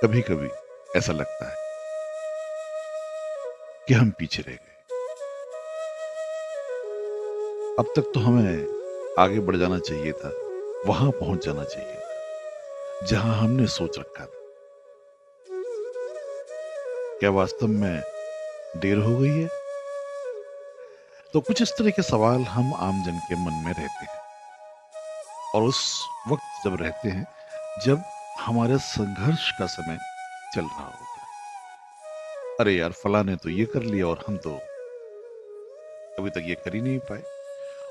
कभी कभी ऐसा लगता है कि हम पीछे रह गए। अब तक तो हमें आगे बढ़ जाना चाहिए था, वहां पहुंच जाना चाहिए था जहां हमने सोच रखा था। क्या वास्तव में देर हो गई है? तो कुछ इस तरह के सवाल हम आम जन के मन में रहते हैं, और उस वक्त जब रहते हैं जब हमारे संघर्ष का समय चल रहा होता है। अरे यार, फला ने तो ये कर लिया और हम तो अभी तक ये कर ही नहीं पाए।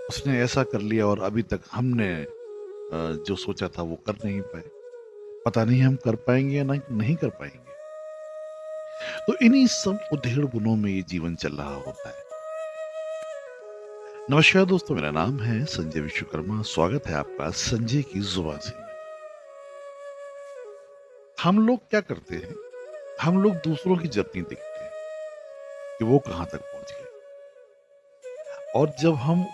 उसने ऐसा कर लिया और अभी तक हमने जो सोचा था वो कर नहीं पाए। पता नहीं हम कर पाएंगे या नहीं कर पाएंगे। तो इन्हीं सब उधेड़ बुनों में ये जीवन चल रहा होता है। नमस्कार दोस्तों, मेरा नाम है संजय विश्वकर्मा। स्वागत है आपका संजय की जुबान से। हम लोग क्या करते हैं? हम लोग दूसरों की जर्नी देखते हैं कि वो कहां तक पहुंच गए, और जब हम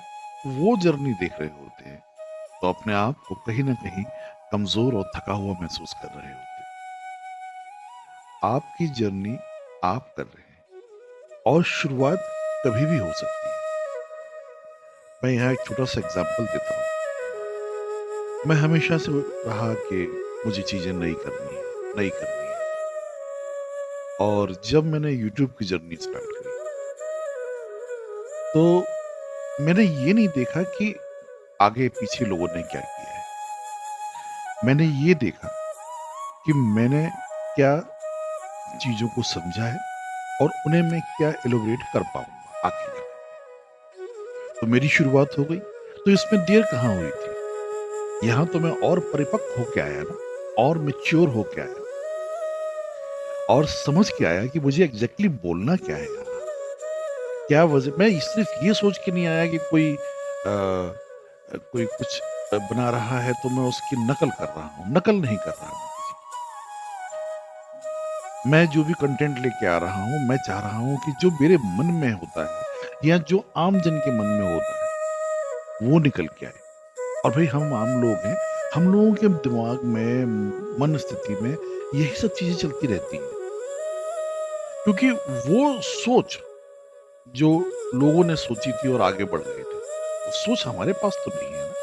वो जर्नी देख रहे होते हैं तो अपने आप को कहीं ना कहीं कमजोर और थका हुआ महसूस कर रहे होते हैं। आपकी जर्नी आप कर रहे हैं, और शुरुआत कभी भी हो सकती है। मैं यहाँ एक छोटा सा एग्जाम्पल देता हूँ। मैं हमेशा से रहा कि मुझे चीजें नई करनी है, नई करनी है। और जब मैंने YouTube की जर्नी स्टार्ट करी तो मैंने ये नहीं देखा कि आगे पीछे लोगों ने क्या किया है। मैंने ये देखा कि मैंने क्या चीजों को समझा है और उन्हें मैं क्या एलोबरेट कर पाऊंगा आखिर में। तो मेरी शुरुआत हो गई। तो इसमें देर कहाँ हुई थी? यहाँ तो मैं और परिपक्व होके आया ना, और मेच्योर होके आया, और समझ के आया कि मुझे एग्जैक्टली बोलना क्या है यहाँ। क्या वजह, मैं सिर्फ ये सोच के नहीं आया कि कोई कुछ बना रहा है तो मैं उसकी नकल कर रहा हूँ। नकल नहीं कर रहा मैं किसी की। मैं जो भी कंटेंट लेके आ रहा हूँ, मैं चाह रहा हूँ कि जो मेरे मन में होता है या जो आम जन के मन में होता है वो निकल के आए। और भाई, हम आम लोग हैं। हम लोगों के दिमाग में, मन स्थिति में यही सब चीजें चलती रहती हैं, क्योंकि वो सोच जो लोगों ने सोची थी और आगे बढ़ गए थे, वो सोच हमारे पास तो नहीं है ना।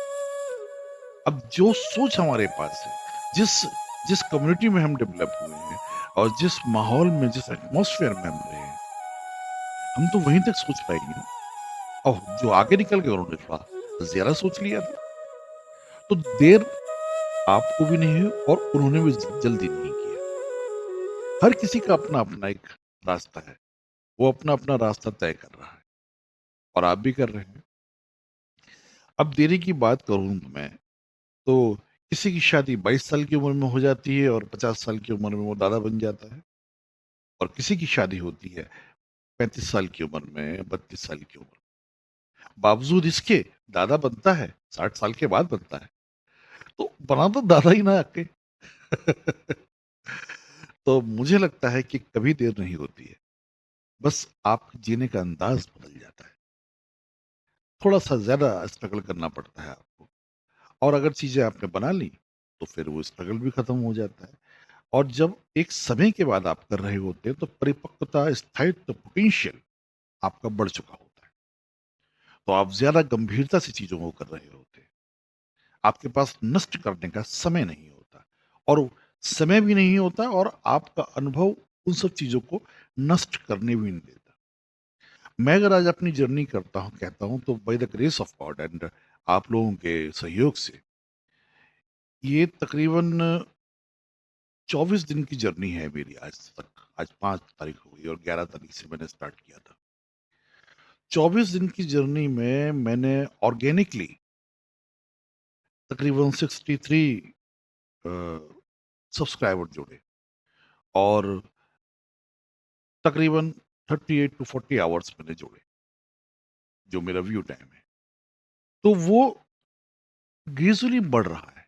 अब जो सोच हमारे पास है, जिस जिस कम्युनिटी में हम डेवलप हुए हैं, और जिस माहौल में, जिस एटमॉस्फेयर में हम रहे हैं, हम तो वहीं तक सोच पाएंगे ना। और जो आगे निकल गए उन्होंने थोड़ा ज्यादा सोच लिया था। तो देर आपको भी नहीं हुई और उन्होंने भी जल्दी नहीं किया। हर किसी का अपना अपना एक रास्ता है। वो अपना अपना रास्ता तय कर रहा है, और आप भी कर रहे हैं। अब देरी की बात करूं तो मैं, तो किसी की शादी 22 साल की उम्र में हो जाती है और 50 साल की उम्र में वो दादा बन जाता है। और किसी की शादी होती है 35 साल की उम्र में, 32 साल की उम्र में। बावजूद इसके दादा बनता है 60 साल के बाद बनता है। तो बना तो दादा ही ना आके। तो मुझे लगता है कि कभी देर नहीं होती है। बस आप जीने का अंदाज बदल जाता है। थोड़ा सा ज्यादा स्ट्रगल करना पड़ता है आपको, और अगर चीजें आपने बना ली तो फिर वो स्ट्रगल भी खत्म हो जाता है। और जब एक समय के बाद आप कर रहे होते हैं तो परिपक्वता, स्थायित्व, पोटेंशियल आपका बढ़ चुका होता है। तो आप ज्यादा गंभीरता से चीजों को कर रहे होते हैं। आपके पास नष्ट करने का समय नहीं होता, और समय भी नहीं होता, और आपका अनुभव उन सब चीजों को नष्ट करने भी नहीं देता। मैं अगर आज अपनी जर्नी करता हूँ, कहता हूँ, तो by the grace of God and आप लोगों के सहयोग से, ये तकरीबन 24 दिन की जर्नी है मेरी आज तक। आज 5 तारीख हो गई और 11 तारीख से मैंने स्टार्ट किया था। 24 दिन की जर्नी में मैंने ऑर्गेनिकली तकरीबन 63 सब्सक्राइबर जोड़े, और तकरीबन 38 to 40 आवर्स मैंने जोड़े, जो मेरा व्यू टाइम है। तो वो ग्रेजुअली बढ़ रहा है,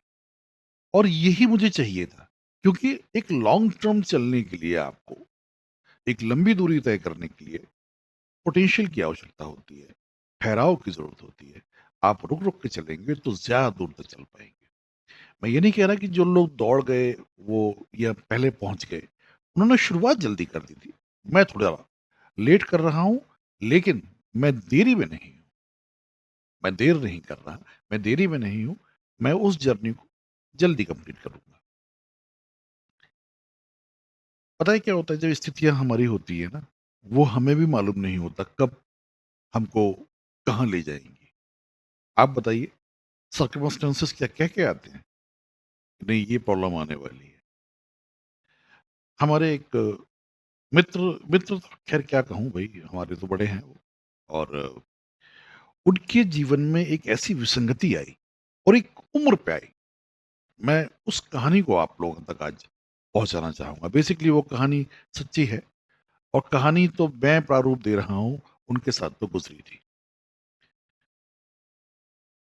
और यही मुझे चाहिए था। क्योंकि एक लॉन्ग टर्म चलने के लिए आपको, एक लंबी दूरी तय करने के लिए पोटेंशियल की आवश्यकता होती है, ठहराव की जरूरत होती है। आप रुक रुक के चलेंगे तो ज्यादा दूर तक चल पाएंगे। मैं ये नहीं कह रहा कि जो लोग दौड़ गए वो या पहले पहुँच गए, उन्होंने शुरुआत जल्दी कर दी थी। मैं थोड़ा लेट कर रहा हूँ, लेकिन मैं देरी में नहीं हूँ। मैं देर नहीं कर रहा, मैं देरी में नहीं हूँ, मैं उस जर्नी को जल्दी कंप्लीट करूँगा। पता है क्या होता है जब स्थितियाँ हमारी होती है ना, वो हमें भी मालूम नहीं होता कब हमको कहाँ ले जाएँगी। आप बताइए सर्कमस्टेंसेस क्या कह के आते हैं, कि नहीं ये प्रॉब्लम आने वाली है। हमारे एक मित्र तो ख़ैर क्या कहूँ भई हमारे तो बड़े हैं वो और उनके जीवन में एक ऐसी विसंगति आई और एक उम्र पे आई। मैं उस कहानी को आप लोगों तक आज पहुँचाना चाहूँगा। बेसिकली वो कहानी सच्ची है और कहानी तो मैं प्रारूप दे रहा हूँ, उनके साथ तो गुज़री थी।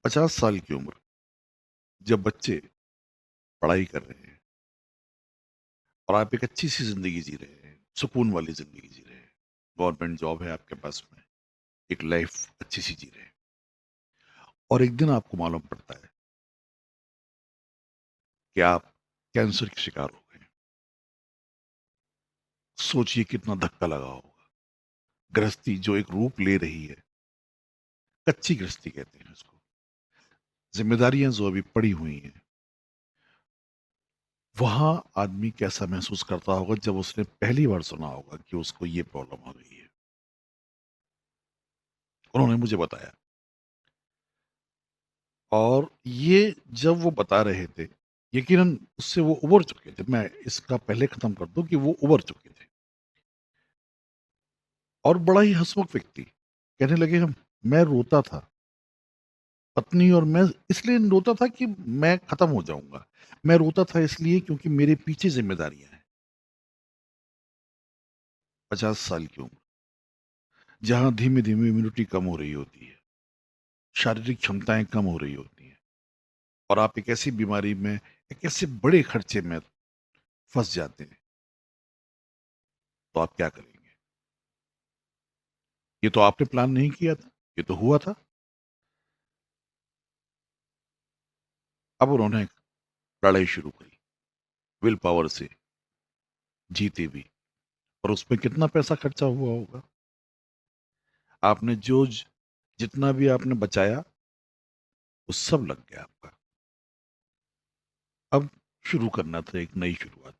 50 साल की उम्र, जब बच्चे पढ़ाई कर रहे हैं और आप एक अच्छी-सी ज़िंदगी जी रहे हैं, सुकून वाली ज़िंदगी जी रहे हैं। गवर्नमेंट जॉब है आपके पास में, एक लाइफ़ अच्छी-सी जी रहे हैं और एक दिन आपको मालूम पड़ता है कि आप कैंसर के शिकार हो गए। सोचिए कितना धक्का लगा होगा। गृहस्थी जो एक रूप ले रही है, कच्ची गृहस्थी कहते हैं उसको। ज़िम्मेदारियाँ जो अभी पड़ी हुई हैं, वहाँ आदमी कैसा महसूस करता होगा जब उसने पहली बार सुना होगा कि उसको ये प्रॉब्लम आ गई है। उन्होंने मुझे बताया और ये जब वो बता रहे थे, यकीनन उससे वो उबर चुके थे। मैं इसका पहले ख़त्म कर दूँ कि वो उबर चुके थे और बड़ा ही हँसमुख व्यक्ति। कहने लगे हम मैं रोता था, पत्नी और मैं इसलिए रोता था कि मैं ख़त्म हो जाऊँगा। मैं रोता था इसलिए क्योंकि मेरे पीछे ज़िम्मेदारियाँ हैं। 50 साल की उम्र, जहाँ धीमे-धीमे इम्यूनिटी कम हो रही होती है, शारीरिक क्षमताएँ कम हो रही होती हैं और आप एक ऐसी बीमारी में, एक ऐसे बड़े खर्चे में फँस जाते हैं, तो आप क्या करेंगे? ये तो आपने प्लान नहीं किया था, ये तो हुआ था। अब उन्होंने लड़ाई शुरू करी, विल पावर से, जीते भी और उसमें कितना पैसा खर्चा हुआ होगा? आपने जितना भी आपने बचाया, वो सब लग गया आपका। अब शुरू करना था एक नई शुरुआत।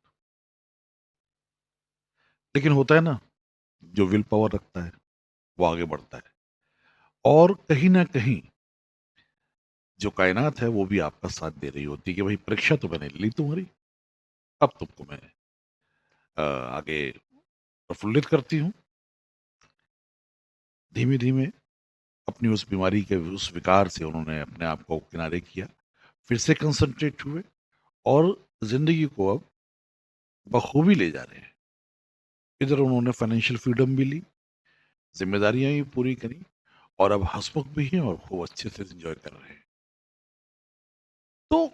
लेकिन होता है ना, जो विल पावर रखता है, वो आगे बढ़ता है और कहीं न कहीं जो कायनात है, वो भी आपका साथ दे रही होती है कि भाई परीक्षा तो मैंने ली तुम्हारी, अब तुमको मैं आगे प्रफुल्लित करती हूँ। धीमे-धीमे अपनी उस बीमारी के उस विकार से उन्होंने अपने आप को किनारे किया, फिर से कंसंट्रेट हुए और ज़िंदगी को अब बखूबी ले जा रहे हैं। इधर उन्होंने फाइनेंशियल फ्रीडम भी ली, ज़िम्मेदारियाँ भी पूरी करी और अब हँसमुख भी हैं और खूब अच्छे से एन्जॉय कर रहे हैं। तो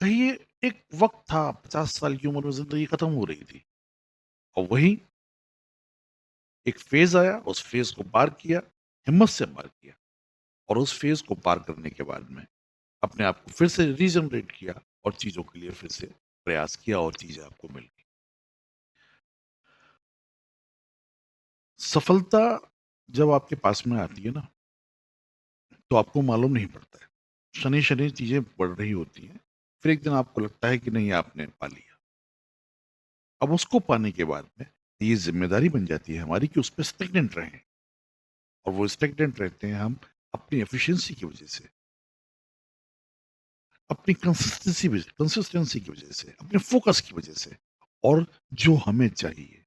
कहिए एक वक़्त था 50 साल की उम्र में ज़िंदगी खत्म हो रही थी और वहीं एक फ़ेज़ आया, उस फ़ेज़ को पार किया, हिम्मत से पार किया और उस फ़ेज़ को पार करने के बाद में अपने आप को फिर से रीजनरेट किया और चीज़ों के लिए फिर से प्रयास किया और चीज़ें आपको मिल गई। सफलता जब आपके पास में आती है ना, तो आपको मालूम नहीं पड़ता है। शनि-शनि चीज़ें बढ़ रही होती हैं, फिर एक दिन आपको लगता है कि नहीं आपने पा लिया। अब उसको पाने के बाद में ये ज़िम्मेदारी बन जाती है हमारी कि उस पे स्टेगनेंट रहें और वो स्टेगनेंट रहते हैं हम अपनी एफिशिएंसी की वज़ह से, अपनी कंसिस्टेंसी की वज़ह से, अपने फ़ोकस की वज़ह से और जो हमें चाहिए,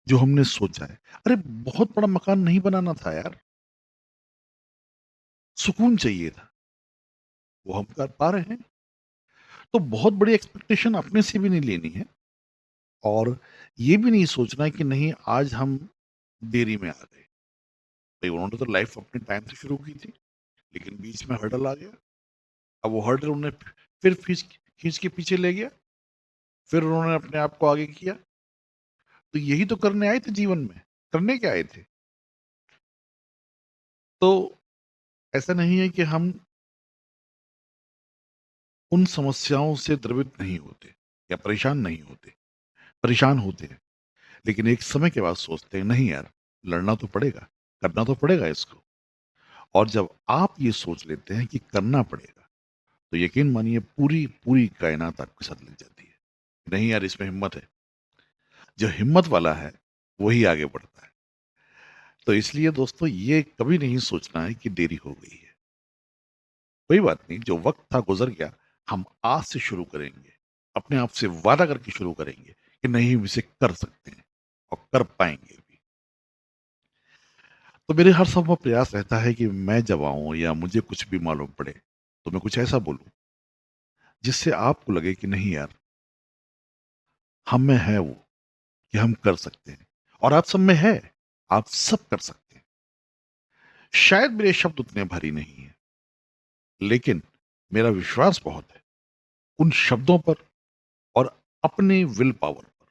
जो हमने सोचा है। अरे! बहुत बड़ा मकान नहीं बनाना था यार, सुकून चाहिए था, वो हम कर पा रहे हैं। तो बहुत बड़ी एक्सपेक्टेशन अपने से भी नहीं लेनी है और ये भी नहीं सोचना है कि नहीं आज हम देरी में आ गए। भई उन्होंने तो लाइफ़ अपने टाइम से शुरू की थी, लेकिन बीच में हर्डल आ गया। अब वो हर्डल उन्हें फिर खींच के पीछे ले गया, फिर उन्होंने अपने आप को आगे किया। तो यही तो करने आए थे जीवन में, करने क्या आए थे? तो ऐसा नहीं है कि हम उन समस्याओं से द्रवित नहीं होते या परेशान नहीं होते, परेशान होते हैं। लेकिन एक समय के बाद सोचते हैं नहीं यार, लड़ना तो पड़ेगा, करना तो पड़ेगा इसको। और जब आप ये सोच लेते हैं कि करना पड़ेगा, तो यकीन मानिए पूरी पूरी कायनात आपके साथ लग जाती है। नहीं यार, इसमें हिम्मत है। जो हिम्मत वाला है, वही आगे बढ़ता है। तो इसलिए दोस्तों, ये कभी नहीं सोचना है कि देरी हो गई है। कोई बात नहीं, जो वक्त था गुजर गया। हम आज से शुरू करेंगे, अपने आप से वादा करके शुरू करेंगे कि नहीं, हम इसे कर सकते हैं और कर पाएंगे भी। तो मेरे हर समय प्रयास रहता है कि मैं जब आऊं या मुझे कुछ भी मालूम पड़े, तो मैं कुछ ऐसा बोलूं जिससे आपको लगे कि नहीं यार, हम में है वो, कि हम कर सकते हैं। और आप सब में है, आप सब कर सकते हैं। शायद मेरे शब्द उतने भारी नहीं है, लेकिन मेरा विश्वास बहुत है उन शब्दों पर और अपने विल पावर पर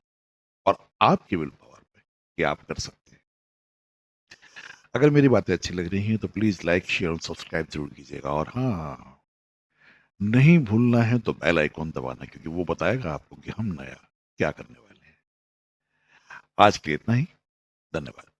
और आपकी विल पावर पे कि आप कर सकते हैं। अगर मेरी बातें अच्छी लग रही हैं तो प्लीज लाइक, शेयर और सब्सक्राइब जरूर कीजिएगा। और हाँ, नहीं भूलना है तो बेल आइकॉन दबाना, क्योंकि वो बताएगा आपको कि हम नया क्या करने वाले हैं। आज के लिए इतना ही। धन्यवाद।